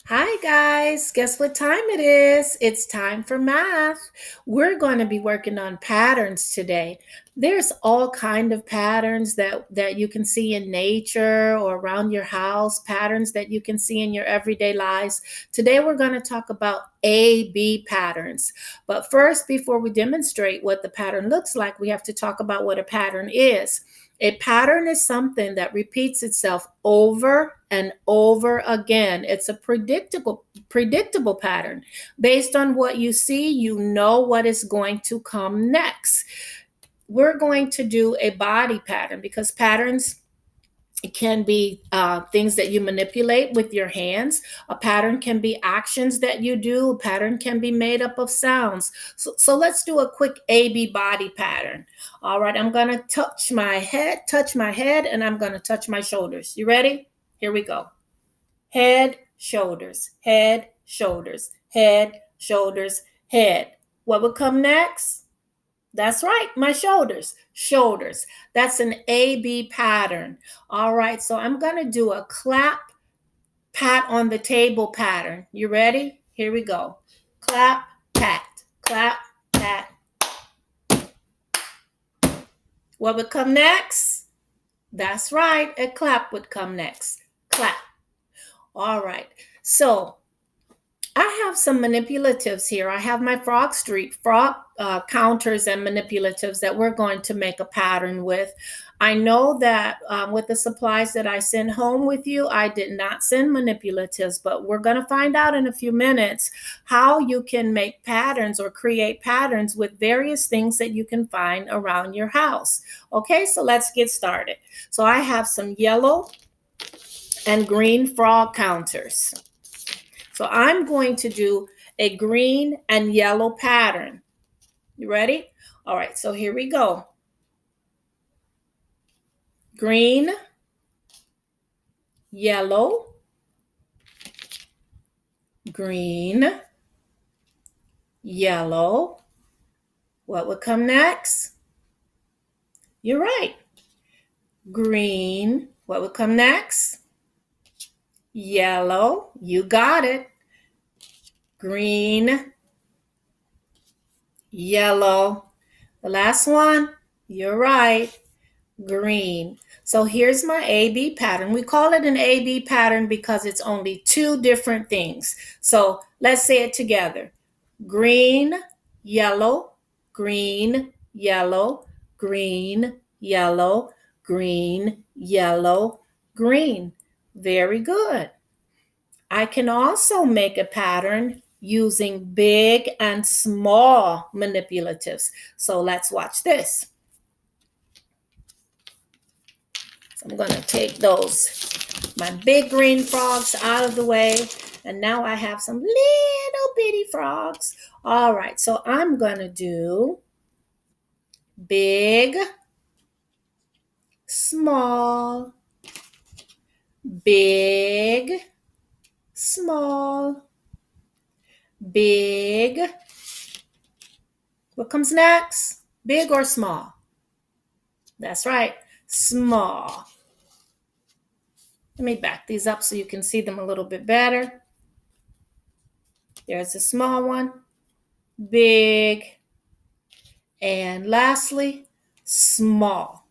Hi guys, guess what time it is? It's time for math. We're going to be working on patterns today. There's all kind of patterns that you can see in nature or around your house, patterns that you can see in your everyday lives. Today we're going to talk about A-B patterns. But first, before we demonstrate what the pattern looks like, we have to talk about what a pattern is. A pattern is something that repeats itself over and over again. It's a predictable pattern. Based on what you see, you know what is going to come next. We're going to do a body pattern because patterns it can be things that you manipulate with your hands. A pattern can be actions that you do. A pattern can be made up of sounds. So let's do a quick A-B body pattern. All right, I'm going to touch my head, and I'm going to touch my shoulders. You ready? Here we go. Head, shoulders, head, shoulders, head, shoulders, head. What would come next? That's right, my shoulders, shoulders. That's an A-B pattern. All right, so I'm going to do a clap, pat on the table pattern. You ready? Here we go. Clap, pat, clap, pat. What would come next? That's right, a clap would come next. Clap. All right, so I have some manipulatives here. I have my frog counters and manipulatives that we're going to make a pattern with. I know that with the supplies that I send home with you, I did not send manipulatives, but we're going to find out in a few minutes how you can make patterns or create patterns with various things that you can find around your house. Okay, so let's get started. So I have some yellow and green frog counters. So I'm going to do a green and yellow pattern. You ready? All right, so here we go. Green, yellow, green, yellow. What would come next? You're right. Green. What would come next? Yellow. You got it. Green, yellow. The last one. You're right. Green. So here's my A-B pattern. We call it an A-B pattern because it's only two different things. So let's say it together. Green, yellow, green, yellow, green, yellow, green, yellow, green. Very good. I can also make a pattern using big and small manipulatives. So let's watch this. I'm going to take my big green frogs out of the way. And now I have some little bitty frogs. All right, so I'm going to do big, small, big, small, big. What comes next? Big or small? That's right, small. Let me back these up so you can see them a little bit better. There's a small one, big, and lastly, small.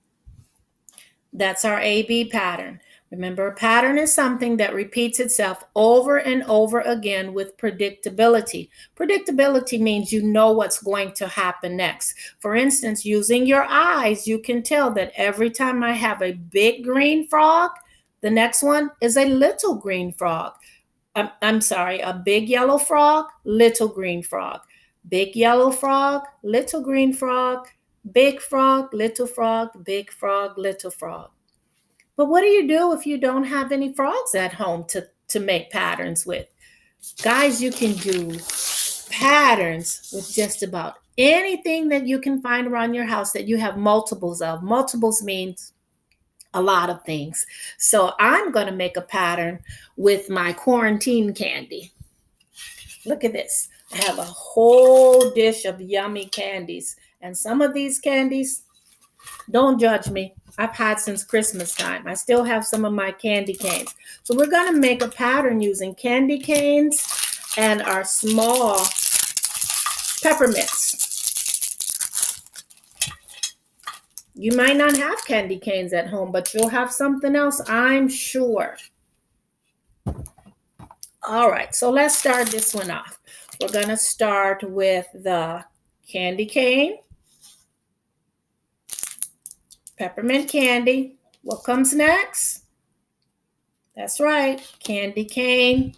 That's our A-B pattern. Remember, a pattern is something that repeats itself over and over again with predictability. Predictability means you know what's going to happen next. For instance, using your eyes, you can tell that every time I have a big green frog, the next one is a little green frog. I'm sorry, a big yellow frog, little green frog. Big yellow frog, little green frog, big frog, little frog, big frog, little frog. But what do you do if you don't have any frogs at home to make patterns with? Guys, you can do patterns with just about anything that you can find around your house that you have multiples of. Multiples means a lot of things. So I'm going to make a pattern with my quarantine candy. Look at this. I have a whole dish of yummy candies. And some of these candies Don't judge me. I've had since Christmas time. I still have some of my candy canes. So we're going to make a pattern using candy canes and our small peppermints. You might not have candy canes at home, but you'll have something else, I'm sure. All right, so let's start this one off. We're going to start with the candy cane, peppermint candy. What comes next? That's right, candy cane,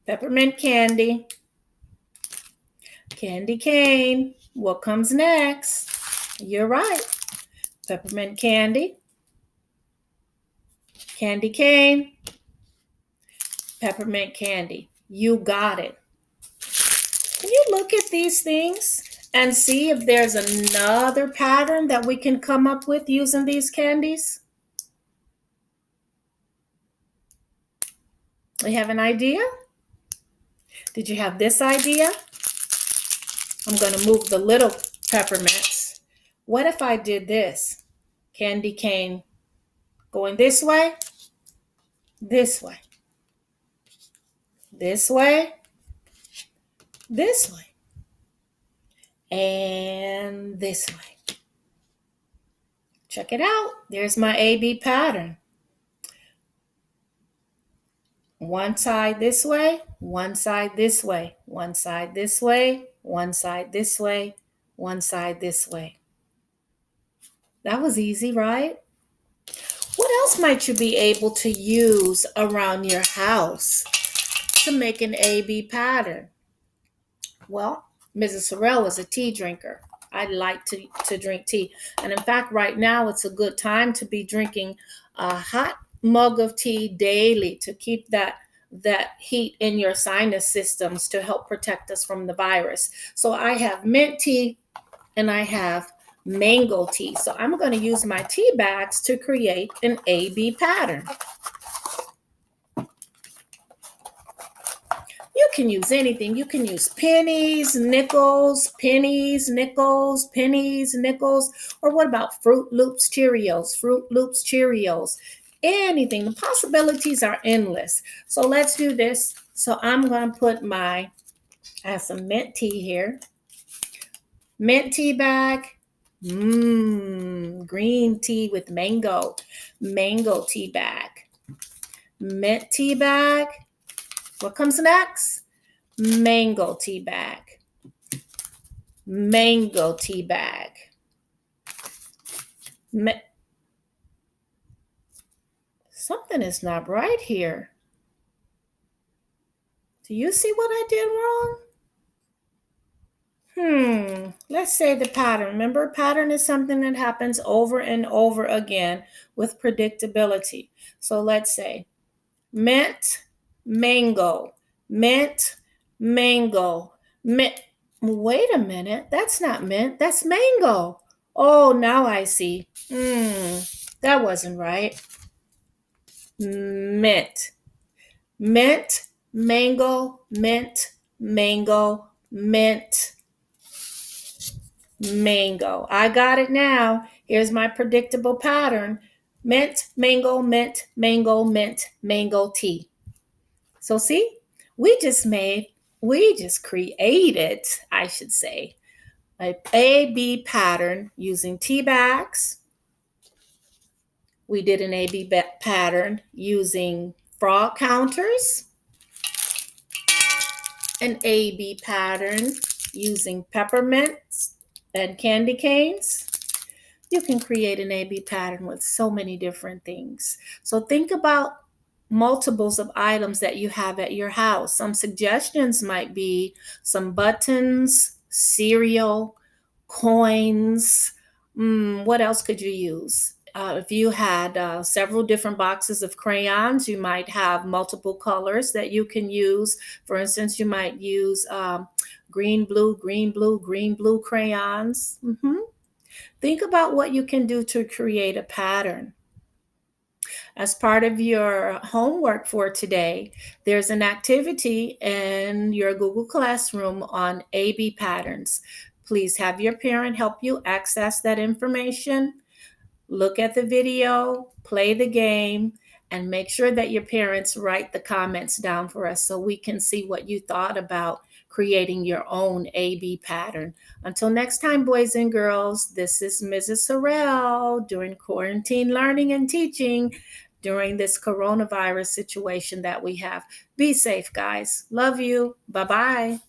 peppermint candy, candy cane. What comes next? You're right, peppermint candy, candy cane, peppermint candy. You got it. Can you look at these things and see if there's another pattern that we can come up with using these candies? You have an idea? Did you have this idea? I'm going to move the little peppermints. What if I did this? Candy cane going this way, this way, this way, this way, and this way. Check it out. There's my AB pattern. One side this way, one side this way, one side this way, one side this way, one side this way. That was easy, right? What else might you be able to use around your house to make an AB pattern? Well, Mrs. Harrell is a tea drinker. I like to drink tea. And in fact, right now it's a good time to be drinking a hot mug of tea daily to keep that heat in your sinus systems to help protect us from the virus. So I have mint tea and I have mango tea. So I'm going to use my tea bags to create an AB pattern. You can use anything. You can use pennies, nickels, pennies, nickels, pennies, nickels, or what about Fruit Loops Cheerios, Fruit Loops Cheerios, anything. The possibilities are endless. So let's do this. So I'm going to put I have some mint tea here. Mint tea bag. Green tea with mango. Mango tea bag. Mint tea bag. What comes next? Mango tea bag. Mango tea bag. Something is not right here. Do you see what I did wrong? Let's say the pattern. Remember, pattern is something that happens over and over again with predictability. So let's say mint, mango, mint, mango, mint. Wait a minute, that's not mint, that's mango. Oh, now I see. That wasn't right. Mint, mint, mango, mint, mango, mint, mango. I got it now. Here's my predictable pattern. Mint, mango, mint, mango, mint, mango tea. So see, we just created, I should say, an AB pattern using tea bags. We did an AB pattern using frog counters, an AB pattern using peppermints and candy canes. You can create an AB pattern with so many different things. So think about multiples of items that you have at your house. Some suggestions might be some buttons, cereal, coins. What else could you use? If you had several different boxes of crayons, you might have multiple colors that you can use. For instance, you might use green, blue, green, blue, green, blue crayons. Think about what you can do to create a pattern. As part of your homework for today, there's an activity in your Google Classroom on AB patterns. Please have your parent help you access that information. Look at the video, play the game, and make sure that your parents write the comments down for us so we can see what you thought about creating your own AB pattern. Until next time, boys and girls, this is Mrs. Harrell doing quarantine learning and teaching during this coronavirus situation that we have. Be safe, guys. Love you. Bye bye.